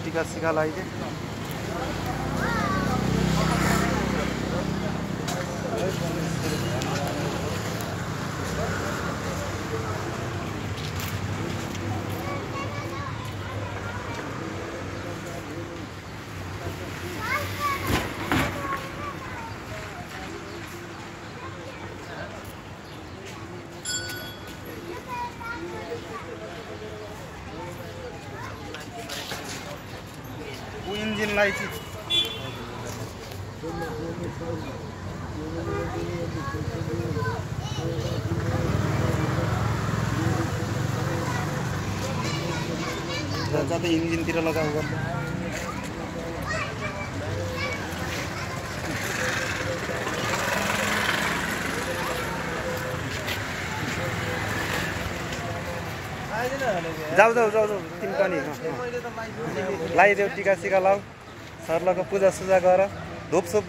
टिका सिका लगाइदिए। इन्जिनलाई चाहिँ जतै इन्जिनतिर लगाउ गर्छ। जाऊ जाऊ जाऊ जाऊ तिमी पनि लगाइदेऊ टिका सिका लाऊ सर्लको पूजा सुजा गर धुपसुप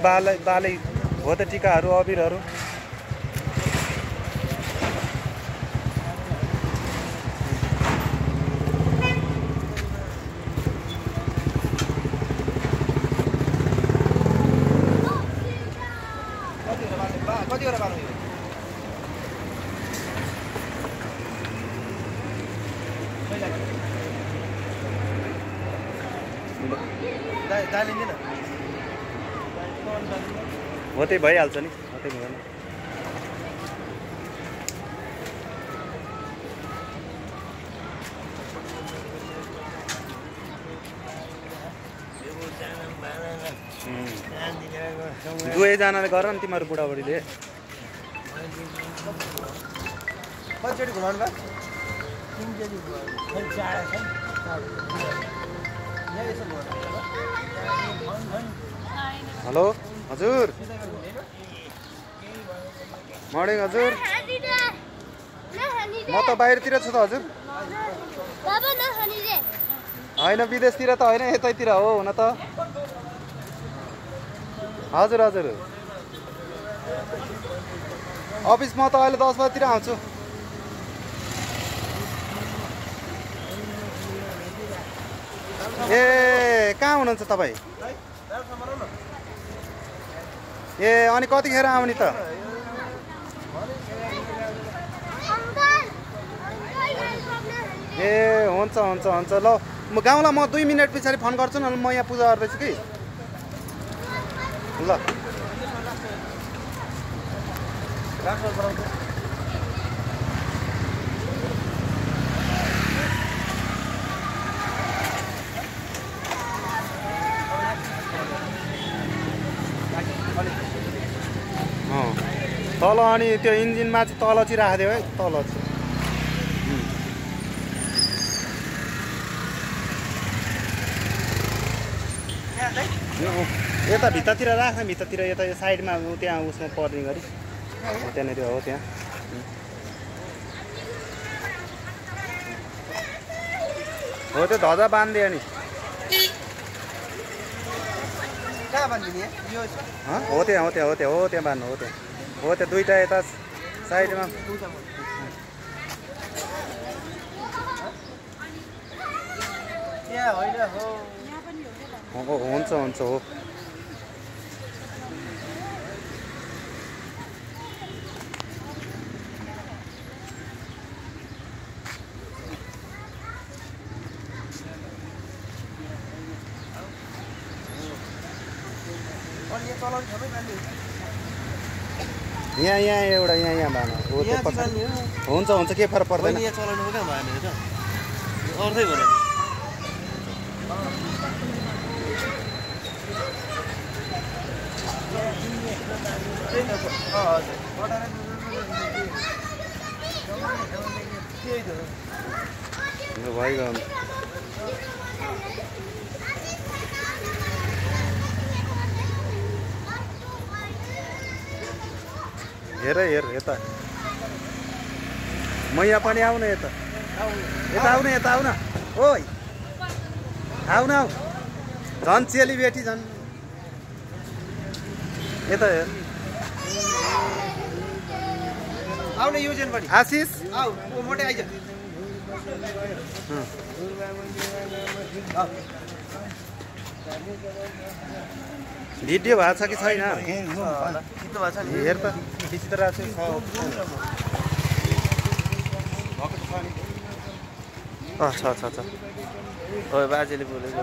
बाल बाले हो त टिकाहरू अबिरहरू। हो त्यही भइहाल्छ नि त्यही भएन। दुवैजनाले गर नि तिमीहरू बुढाबुढीले। कतिचोटि घुमाउनु भयो? हेलो हजुर मर्निङ हजुर। म त बाहिरतिर छु त हजुर। होइन विदेशतिर त होइन यतैतिर हो हुन त। हजुर हजुर अफिसमा त अहिले 10 बजीतिर आउँछु। ए कहाँ हुनुहुन्छ तपाईँ? ए अनि कतिखेर आउने त? ए हुन्छ हुन्छ हुन्छ ल म गाउँलाई म 2 मिनट पछाडि फोन गर्छु न। म यहाँ पूजा गर्दैछु कि ल। तल अनि त्यो इन्जिनमा चाहिँ तल चाहिँ राखिदियो है तल चाहिँ। यता भित्तातिर राख्ने भित्तातिर यता यो साइडमा त्यहाँ उसमा पर्ने गरी त्यहाँनिर हो त्यहाँ। हो त्यो ध्वजा बाँधिदियो नि। कहाँ बाँधिदिने? हो त्यहाँ हो त्यहाँ हो त्यहाँ हो त्यहाँ बाँध्नु हो त्यहाँ हो त्यो दुईटा यता साइडमा। हुन्छ हुन्छ हो। यहाँ यहाँ एउटा यहाँ बाँध्नु हुन्छ हुन्छ के फरक पर्दैन। अर्धै भन भइगयो। हेर हेर यता म यहाँ पनि आउन यता यता आउन यता आउन ओइ आउन आऊ झन् चेलीबेटी झन् यता हेर आउने युजन पनि आशिष आऊ ओ मोटे आइज भिडियो भएको छ कि छैन? चित्तो भएको छ नि। हेर त विचित्र आएको छ। छ ओ बाजेले बोलेको।